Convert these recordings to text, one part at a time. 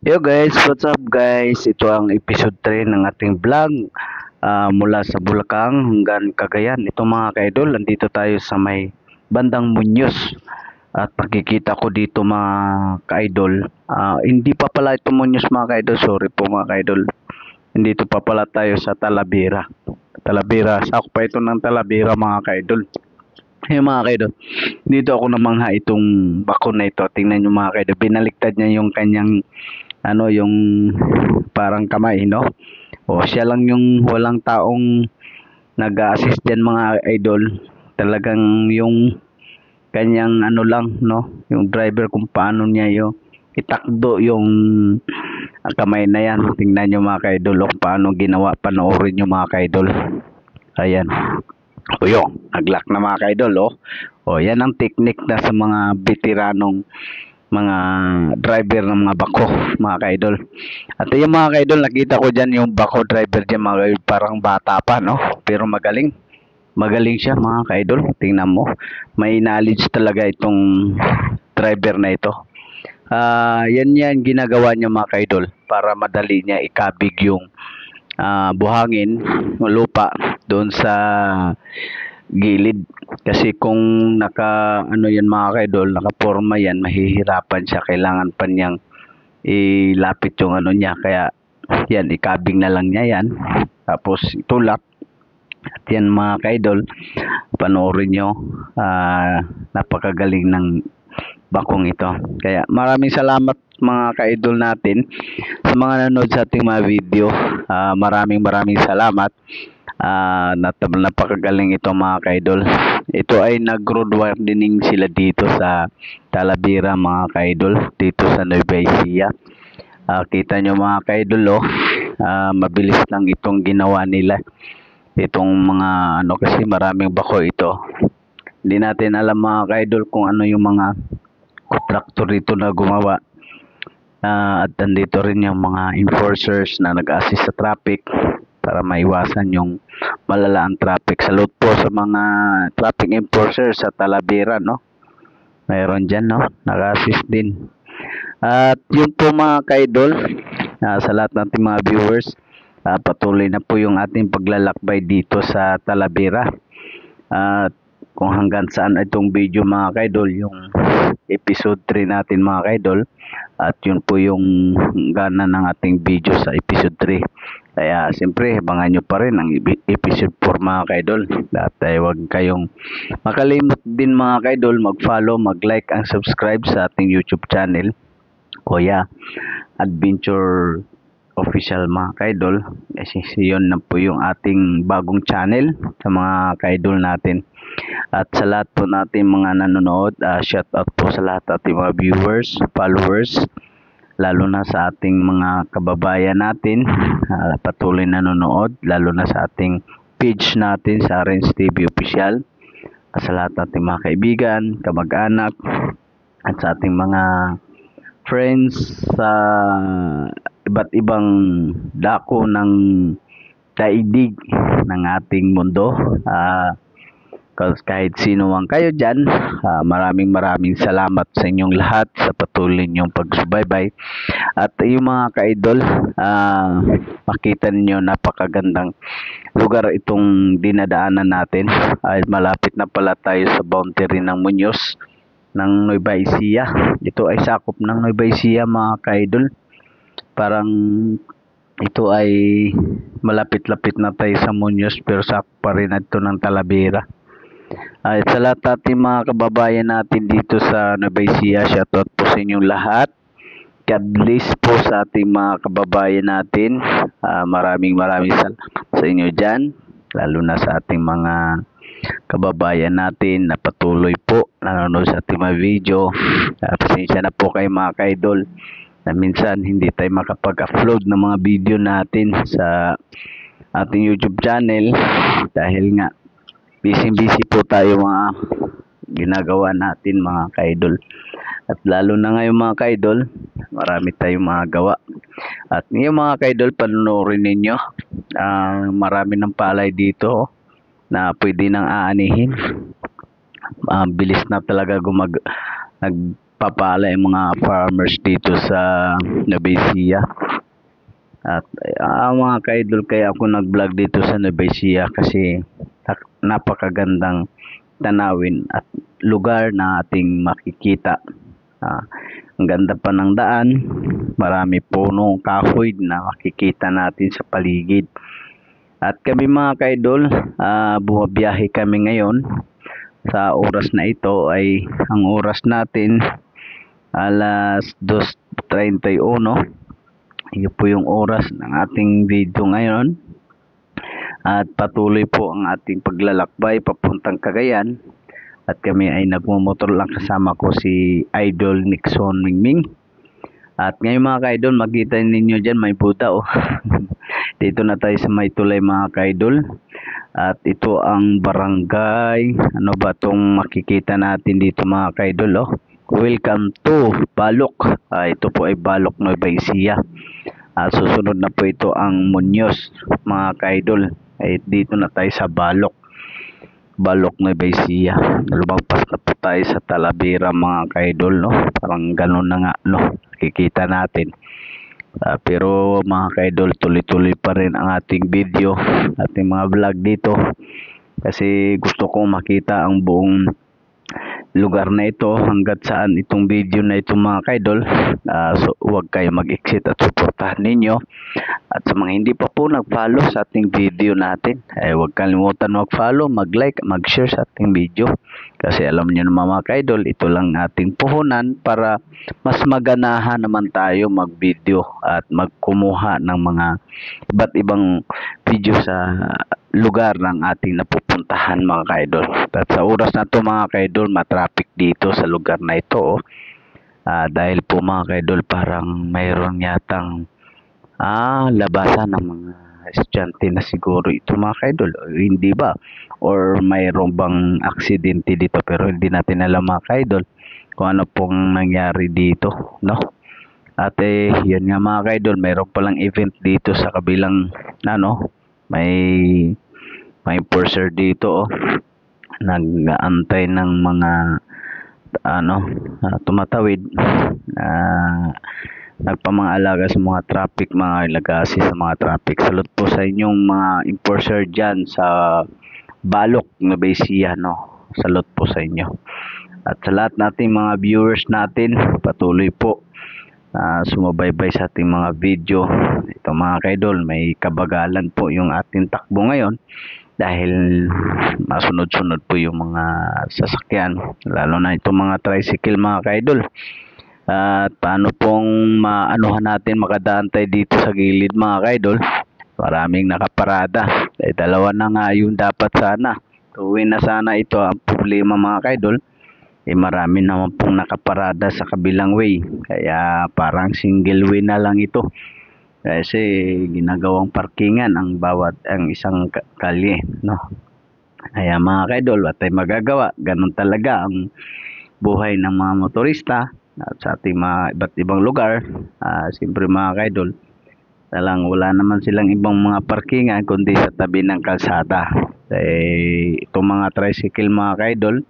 Yo guys, what's up guys? Ito ang episode 3 ng ating vlog mula sa Bulacan hanggang Cagayan. Ito mga kaidol, andito tayo sa may bandang Muñoz. At pagkikita ko dito mga kaidol, hindi pa pala ito Muñoz mga kaidol, sorry po mga kaidol. Dito pa pala tayo sa Talavera. Talavera, sakop pa ito ng Talavera mga kaidol. Yung mga kaidol, dito ako namangha itong bakon na ito. Tingnan nyo mga kaidol, binaliktad niya yung kanyang yung parang kamay, no? O siya lang yung walang taong nag-assist diyan mga idol. Talagang yung kanyang lang, no? Yung driver kung paano niya yung itakdo yung kamay na yan. Tingnan nyo mga kaidol, kung paano ginawa. Panoorin nyo mga kaidol. Ayan. O yun, nag-lock na mga kaidol, oh. O yan ang technique na sa mga veteranong mga driver ng mga bako mga kaidol. At yung mga kaidol, nakita ko dyan yung bako driver dyan mga kaidol, parang bata pa, no? Pero magaling. Magaling siya mga kaidol. Tingnan mo. May knowledge talaga itong driver na ito. Yan ginagawa niya mga kaidol para madali niya ikabig yung buhangin, lupa doon sa gilid. Kasi kung yan mga kaidol, nakaporma yan, mahihirapan siya. Kailangan pa niyang ilapit yung niya. Kaya yan, ikabing na lang niya yan. Tapos itulak. At yan mga kaidol, panoorin nyo. Napakagaling ng bakong ito. Kaya maraming salamat mga kaidol natin sa mga nanood sa ating mga video. Maraming salamat. Napakagaling ito mga kaidol. Ito ay nag-road widening sila dito sa Talavera mga kaidol, dito sa Nueva Ecija. Kita nyo mga kaidol, mabilis lang itong ginawa nila. Itong mga kasi maraming bako ito. Hindi natin alam mga kaidol kung ano yung mga kontraktor dito na gumawa. At andito rin yung mga enforcers na nag-assist sa traffic para maiwasan yung malalaan traffic. Salute po sa mga traffic enforcers sa Talavera, no? Mayroon dyan, no? Nag-assist din. At yun po mga kaidol, sa lahat ng ating mga viewers, patuloy na po yung ating paglalakbay dito sa Talavera. At kung hanggang saan itong video mga kaidol, yung episode 3 natin mga kaidol, at yun po yung gana ng ating video sa episode 3. Kaya siyempre, abangan nyo pa rin ang episode 4 mga kaidol. At huwag kayong makalimot din mga kaidol, mag-follow, mag-like, ang subscribe sa ating YouTube channel, Kuya Adventure Official mga kaidol. Kasi yun na po yung ating bagong channel sa mga kaidol natin. At sa lahat po natin mga nanonood, shout out po sa lahat ating mga viewers, followers, lalo na sa ating mga kababayan natin, patuloy nanonood, lalo na sa ating page natin sa Renz TV Official, sa lahat ating mga kaibigan, kamag-anak, at sa ating mga friends sa iba't ibang dako ng daigdig ng ating mundo. Kahit sino man kayo dyan, maraming salamat sa inyong lahat sa patuloy niyong pagsubaybay. At yung mga kaidol, makita niyo napakagandang lugar itong dinadaanan natin. Malapit na pala tayo sa boundary ng Muñoz ng Nueva Ecija. Ito ay sakop ng Nueva Ecija mga kaidol. Parang ito ay malapit-lapit na tayo sa Muñoz, pero sakop pa rin ito ng Talavera. Sa lahat ating mga kababayan natin dito sa Nueva Ecija, shoutout po sa inyong lahat. God bless po sa ating mga kababayan natin. Maraming salamat sa inyo dyan, lalo na sa ating mga kababayan natin na patuloy po nanonood sa ating mga video. Pasensya na po kayo mga kaidol na minsan hindi tayo makapag-upload ng mga video natin sa ating YouTube channel dahil nga busy po tayo mga ginagawa natin mga kaidol. At lalo na ngayon mga kaidol, marami tayong mga gawa. At ngayon mga kaidol, panoorin ninyo, marami ng palay dito na pwede nang aanihin. Bilis na talaga papala yung mga farmers dito sa Nueva Ecija. At mga ka-idol, kaya ako nag-vlog dito sa Nueva Ecija kasi napakagandang tanawin at lugar na ating makikita. Ang ganda pa ng daan, marami punong kahoy na makikita natin sa paligid. At kami mga ka-idol, bumabiyahe kami ngayon. Sa oras na ito ay ang oras natin alas 2:31. Iyon po yung oras ng ating video ngayon. At patuloy po ang ating paglalakbay papuntang Cagayan. At kami ay nagmumotor lang, kasama ko si Idol Nixon Mingming. At ngayon mga ka-idol, makita ninyo dyan may Buddha Dito na tayo sa may tulay mga ka-idol. At ito ang barangay. Ano ba itong makikita natin dito mga ka-idol? Welcome to Balok. Ito po ay Balok, Nueva Ecija. Susunod na po ito ang Muñoz mga ka-idol. Dito na tayo sa Balok, Nueva Ecija. Lumagpas na po tayo sa Talavera mga ka-idol, parang ganun na nga, nakikita natin. Pero mga ka-idol, tuloy-tuloy pa rin ang ating video, ating mga vlog dito, kasi gusto kong makita ang buong lugar na ito hanggat saan itong video na ito mga ka-idol. So huwag kayo mag-exit at suportahan ninyo. At sa mga hindi pa po nag-follow sa ating video natin, huwag kalimutan mag-follow, mag-like, mag-share sa ating video. Kasi alam niyo naman mga ka-idol, ito lang ating puhunan para mas maganahan naman tayo mag-video at magkumuha ng mga iba't ibang video sa lugar ng ating napupuntahan mga ka-idol. At sa oras na to mga ka-idol, matraffic dito sa lugar na ito. Dahil po mga ka-idol, parang mayroon yatang labasan ng mga estudyante na siguro ito mga ka-idol, hindi ba? Or mayroon bang aksidente dito, pero hindi natin alam mga ka-idol kung ano pong nangyari dito, At yun nga mga ka-idol, mayroon palang event dito sa kabilang may enforcer dito nag-aantay ng mga tumatawid, nagpamangalaga sa mga traffic, mga ilagasi sa mga traffic. Salute po sa inyong mga enforcer dyan sa Balok, Nueva Ecija, salute po sa inyo. At sa lahat nating mga viewers natin, patuloy po sumubaybay sa ating mga video. Ito mga ka-idol, may kabagalan po yung ating takbo ngayon dahil masunod-sunod po yung mga sasakyan, lalo na itong mga tricycle mga ka-idol. At paano pong maanuhan natin, makadaan tayo dito sa gilid mga ka-idol? Maraming nakaparada. Dalawa na nga yung dapat sana. Tuwin na sana ito. Ang problema mga ka-idol, marami naman pong nakaparada sa kabilang way. Kaya parang single way na lang ito. Kasi ginagawang parkingan ang isang kalye, Kaya mga ka-idol, at ay magagawa. Ganun talaga ang buhay ng mga motorista at sa ating mga iba't ibang lugar. Siyempre mga ka-idol, wala naman silang ibang mga parkingan kundi sa tabi ng kalsada. Itong mga tricycle mga ka-idol,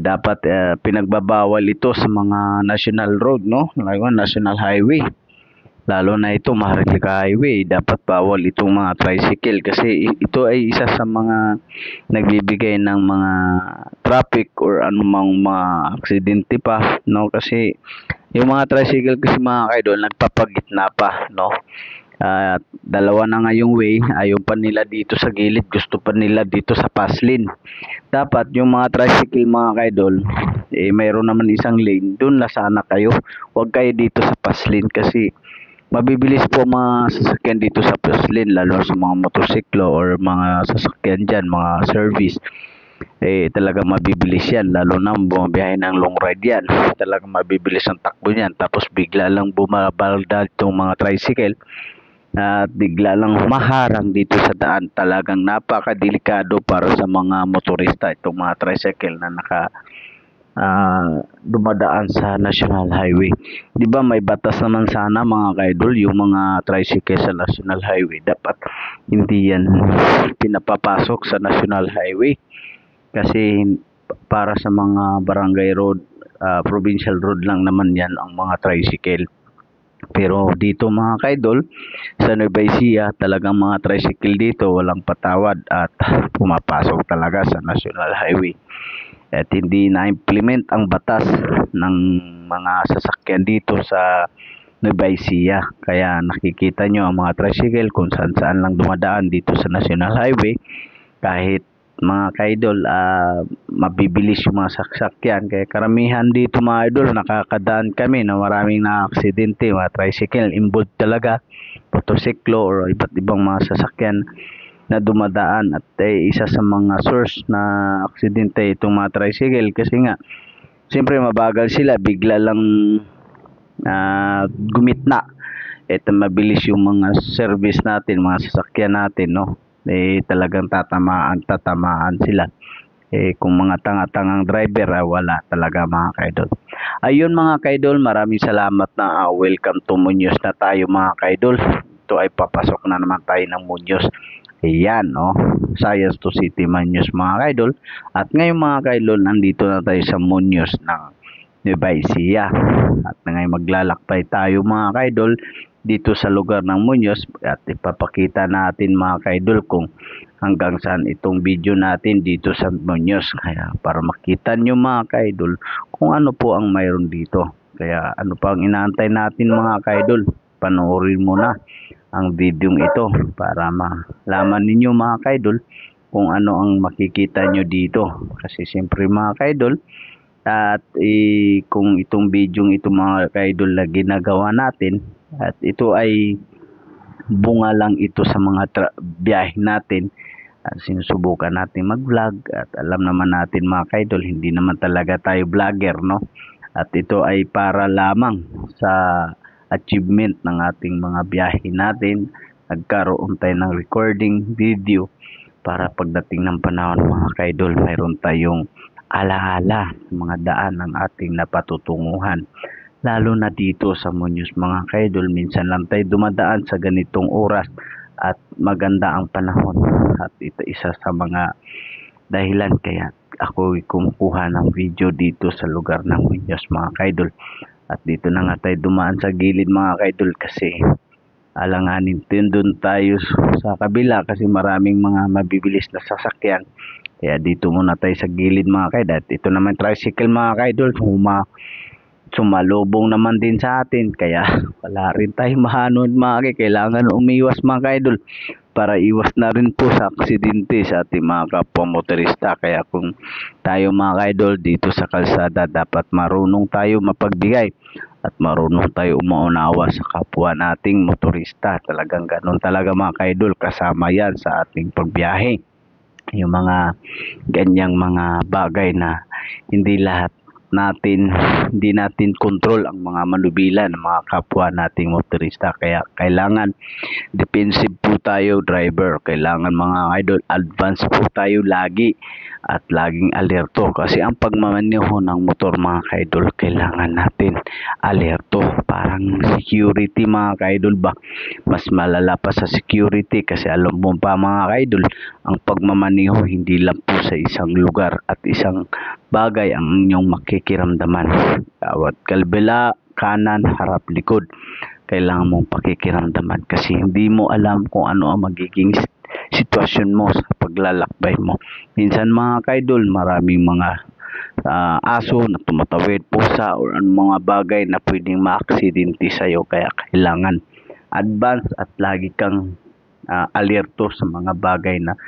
dapat pinagbabawal ito sa mga national road, national highway. Lalo na ito Maharlika Highway, dapat bawal itong mga tricycle kasi ito ay isa sa mga nagbibigay ng mga traffic or anumang mga aksidente pa, kasi yung mga tricycle kasi mga ka-idol nagpapagitna pa, dalawa na nga yung way, ayaw pa nila dito sa gilid, gusto pa nila dito sa fast lane. Dapat yung mga tricycle mga ka-idol, mayroon naman isang lane, doon na sana kayo, huwag kayo dito sa fast lane kasi mabibilis po mga sasakyan dito sa fast lane, lalo sa mga motorsiklo or mga sasakyan dyan, mga service. Talaga mabibilis yan, lalo na bumabiyahe ng long ride yan. Talaga mabibilis ang takbo niyan, tapos bigla lang bumabalda itong mga tricycle at bigla lang humaharang dito sa daan. Talagang napakadelikado para sa mga motorista itong mga tricycle na dumadaan sa national highway. Di ba may batas naman sana mga ka-idol, yung mga tricycle sa national highway dapat hindi yan pinapapasok sa national highway kasi para sa mga barangay road, provincial road lang naman yan ang mga tricycle. Pero dito mga kaidol, sa Nueva Ecija, talagang mga tricycle dito walang patawad at pumapasok talaga sa National Highway. At hindi na-implement ang batas ng mga sasakyan dito sa Nueva Ecija. Kaya nakikita nyo ang mga tricycle kung saan-saan lang dumadaan dito sa National Highway. Kahit mga kaidol, mabibilis yung mga sasakyan. Kaya karamihan dito mga idol, nakakadaan kami na maraming na-aksidente, mga tricycle, involved talaga, motorsiklo or iba't ibang mga sasakyan na dumadaan. At isa sa mga source na aksidente itong mga tricycle kasi nga, siyempre mabagal sila, bigla lang gumitna. Ito mabilis yung mga service natin, mga sasakyan natin, no? Talagang tatamaan sila. Kung mga tanga-tangang driver, wala talaga mga kaidol. Ayun mga kaidol, maraming salamat na welcome to Muñoz na tayo mga kaidol. Ito ay papasok na naman tayo ng Muñoz. Ayan, no? Science to City Muñoz mga kaidol. At ngayon mga kaidol, nandito na tayo sa Muñoz ng Nueva Ecija. At ngayon maglalakbay tayo mga kaidol dito sa lugar ng Muñoz at ipapakita natin mga kaidol kung hanggang saan itong video natin dito sa Muñoz. Kaya para makita nyo mga kaidol kung ano po ang mayroon dito. Kaya ano pa ang inaantay natin mga kaidol, panoorin mo na ang video ito para malaman ninyo mga kaidol kung ano ang makikita nyo dito. Kasi siyempre mga kaidol, at kung itong video ito mga kaidol na ginagawa natin, at ito ay bunga lang ito sa mga biyahe natin at sinusubukan natin mag-vlog. At alam naman natin mga kaidol, hindi naman talaga tayo vlogger, no? At ito ay para lamang sa achievement ng ating mga biyahe natin. Nagkaroon tayo ng recording video para pagdating ng panahon mga kaidol, mayroon tayong alaala mga daan ng ating napatutunguhan. Lalo na dito sa Muñoz mga kaidol, minsan lang tayo dumadaan sa ganitong oras at maganda ang panahon. At ito isa sa mga dahilan kaya ako kumukuha ng video dito sa lugar ng Muñoz mga kaidol. At dito na nga tayo dumaan sa gilid mga kaidol kasi alanganin doon tayo sa kabila kasi maraming mga mabibilis na sasakyan. Kaya dito muna tayo sa gilid mga kaidol. At ito naman tricycle mga kaidol, sumalubong naman din sa atin. Kaya wala rin tayo mahanod mga kaidol. Kailangan umiwas mga kaidol para iwas na rin po sa aksidente sa ating mga kapwa motorista. Kaya kung tayo mga kaidol dito sa kalsada, dapat marunong tayo mapagbigay at marunong tayo umaunawa sa kapwa nating motorista. Talagang ganun talaga mga kaidol, kasama yan sa ating pagbiyahe. Yung mga ganyang mga bagay na hindi natin control ang mga manubila ng mga kapwa nating motorista. Kaya kailangan defensive po tayo driver. Kailangan mga idol, advance po tayo lagi at laging alerto. Kasi ang pagmamaneho ng motor mga kaidol, kailangan natin alerto. Parang security mga kaidol ba? Mas malala pa sa security kasi alam mo pa mga kaidol, ang pagmamaneho hindi lang po sa isang lugar at isang bagay ang inyong makikiramdaman. Bawat kalbila, kanan, harap, likod, kailangan mong pakikiramdaman kasi hindi mo alam kung ano ang magiging sitwasyon mo sa paglalakbay mo. Minsan mga kaidol, maraming mga aso na tumatawid, pusa, or mga bagay na pwedeng ma-aksidente sa'yo. Kaya kailangan advance at lagi kang alerto sa mga bagay na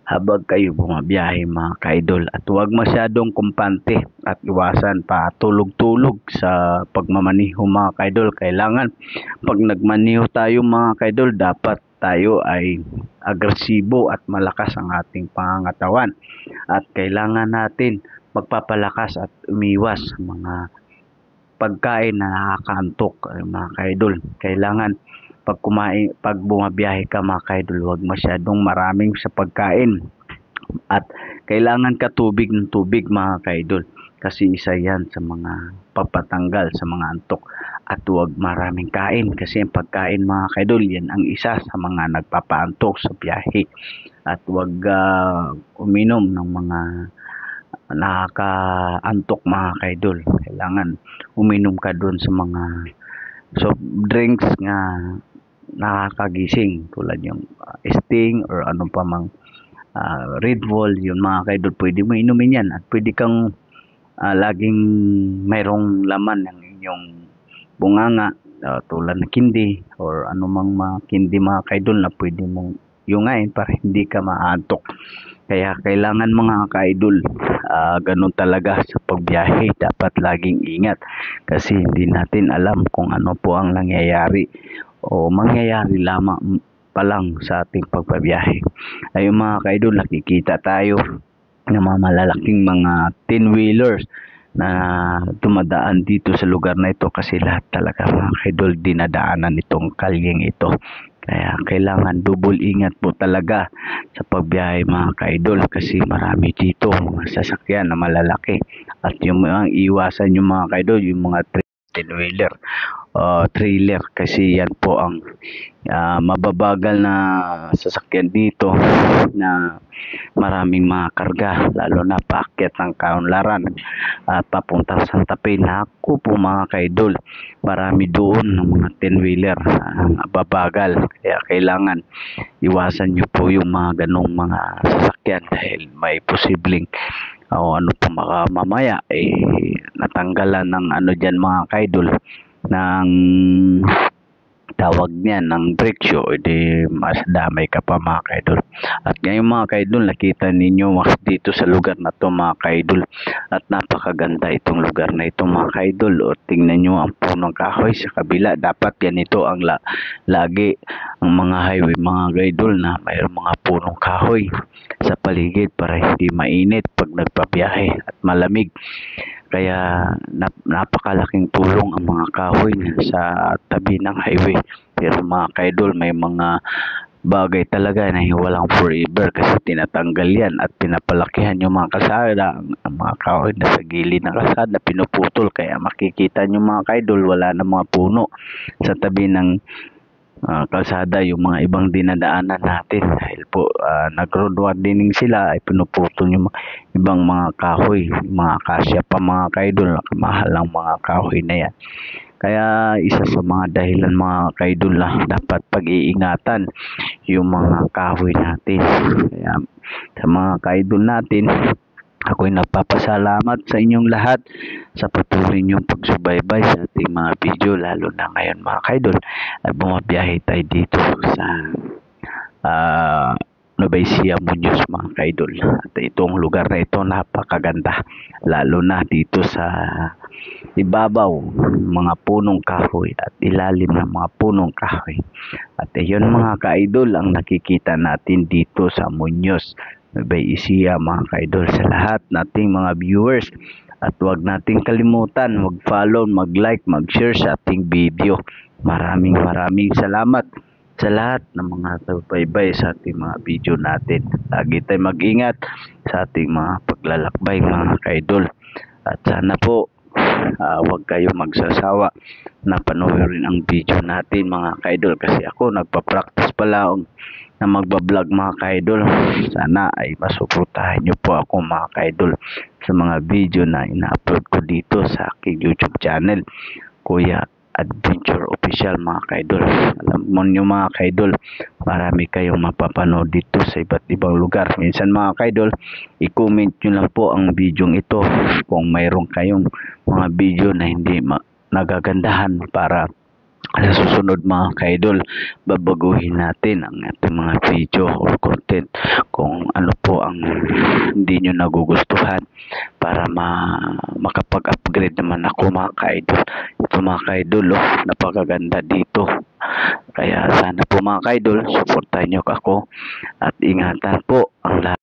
habang kayo bumabiyahe mga kaidol. At huwag masyadong kumpante at iwasan pa tulog-tulog sa pagmamaniho mga kaidol. Kailangan pag nagmaniho tayo mga kaidol, dapat tayo ay agresibo at malakas ang ating pangangatawan. At kailangan natin magpapalakas at umiwas sa mga pagkain na nakakaantok mga kaidol. Kailangan pag bumabiyahe ka mga kaidol, huwag masyadong maraming sa pagkain. At kailangan ka tubig ng tubig mga kaidol. Kasi isa yan sa mga papatanggal sa mga antok. At huwag maraming kain kasi ang pagkain mga kaidol, yan ang isa sa mga nagpapaantok sa biyahe. At huwag uminom ng mga nakakaantok mga kaidol. Kailangan uminom ka doon sa mga soft drinks nga nakakagising tulad yung Sting or ano pa mang Red Bull, yun mga kaidol, pwede mo inumin yan at pwede kang laging mayroong laman ng inyong bunganga tulad ng kindi or anumang mga kindi mga kaidol na pwede mong yungain para hindi ka maantok. Kaya kailangan mga kaidol, ganun talaga sa pagbiyahe, dapat laging ingat kasi hindi natin alam kung ano po ang nangyayari o mangyayari lamang pa lang sa ating pagbabiyahe. Ayun mga kaidol, nakikita tayo ng mga malalaking mga 10-wheelers na dumadaan dito sa lugar na ito kasi lahat talaga mga kaidol dinadaanan itong kalyeng ito. Kaya kailangan double ingat po talaga sa pagbiyahe mga kaidol kasi marami dito mga sasakyan na malalaki at yung mga iwasan yung mga kaidol yung mga 10-wheeler trailer kasi yan po ang mababagal na sasakyan dito na maraming mga karga lalo na paakyat ng Kaunlaran at papuntang Santa Fe. Naku po mga kaidol, marami doon ng mga 10-wheeler babagal kaya kailangan iwasan nyo po yung mga ganong mga sasakyan dahil may posibleng o ano pa mamaya natanggalan ng ano dyan mga kaidol ng tawag niya ng brake shoe, edi mas damay ka pa mga kaidol. At ngayon mga kaidol, nakita ninyo dito sa lugar na to mga kaidol at napakaganda itong lugar na ito mga kaidol. O tingnan nyo ang punong kahoy sa kabila, dapat ganito ang lagi ang mga highway mga kaidol na mayroong mga punong kahoy sa paligid para hindi mainit pag nagpabiyahe at malamig. Kaya napakalaking tulong ang mga kahoy sa tabi ng highway. Pero mga kaidol, may mga bagay talaga na walang forever kasi tinatanggal yan at pinapalakihan yung mga kalsada. Ang mga kahoy na sa gilid ng kalsada pinuputol kaya makikita nyo mga kaidol wala na mga puno sa tabi ng kalsada yung mga ibang dinadaanan natin dahil po nag-road widening sila ay pinuputol yung ibang mga kahoy, mga kasya pa mga kaidol, mahal ang mga kahoy na yan. Kaya isa sa mga dahilan mga kaidol na dapat pag-iingatan yung mga kahoy natin. Kaya sa mga kaidol natin, ako'y nagpapasalamat sa inyong lahat sa patuloy niyong pagsubaybay sa ating mga video, lalo na ngayon mga kaidol ay bumabiyahe tayo dito sa Nueva Ecija, Muñoz mga kaidol. At itong lugar na ito napakaganda, lalo na dito sa ibabaw mga punong kahoy at ilalim ng mga punong kahoy. At iyon mga kaidol ang nakikita natin dito sa Muñoz, Nueva Ecija mga kaidol. Sa lahat nating mga viewers at huwag nating kalimutan mag-follow, mag-like, mag-share sa ating video. Maraming salamat sa lahat ng mga tagbabay sa ating mga video natin. Lagi tayong mag-ingat sa ating mga paglalakbay mga kaidol. At sana po huwag kayo magsasawa na panoorin ang video natin mga kaidol kasi ako nagpa-practice pala na magbablog mga kaidol. Sana ay masuportahan nyo po ako mga kaidol sa mga video na ina-upload ko dito sa aking YouTube channel, Kuya Adventure Official mga kaidol. Alam mo nyo mga kaidol, marami kayong mapapanood dito sa iba't ibang lugar. Minsan mga kaidol, i-comment nyo lang po ang video ito kung mayroon kayong mga video na hindi nagagandahan para sa susunod mga kaidol babaguhin natin ang ating mga video or content kung ano po ang hindi nyo nagugustuhan para makapag-upgrade naman ako mga kaidol. Ito mga kaidol napakaganda dito, kaya sana po mga kaidol supportahan nyo ako at ingatan po ang lahat.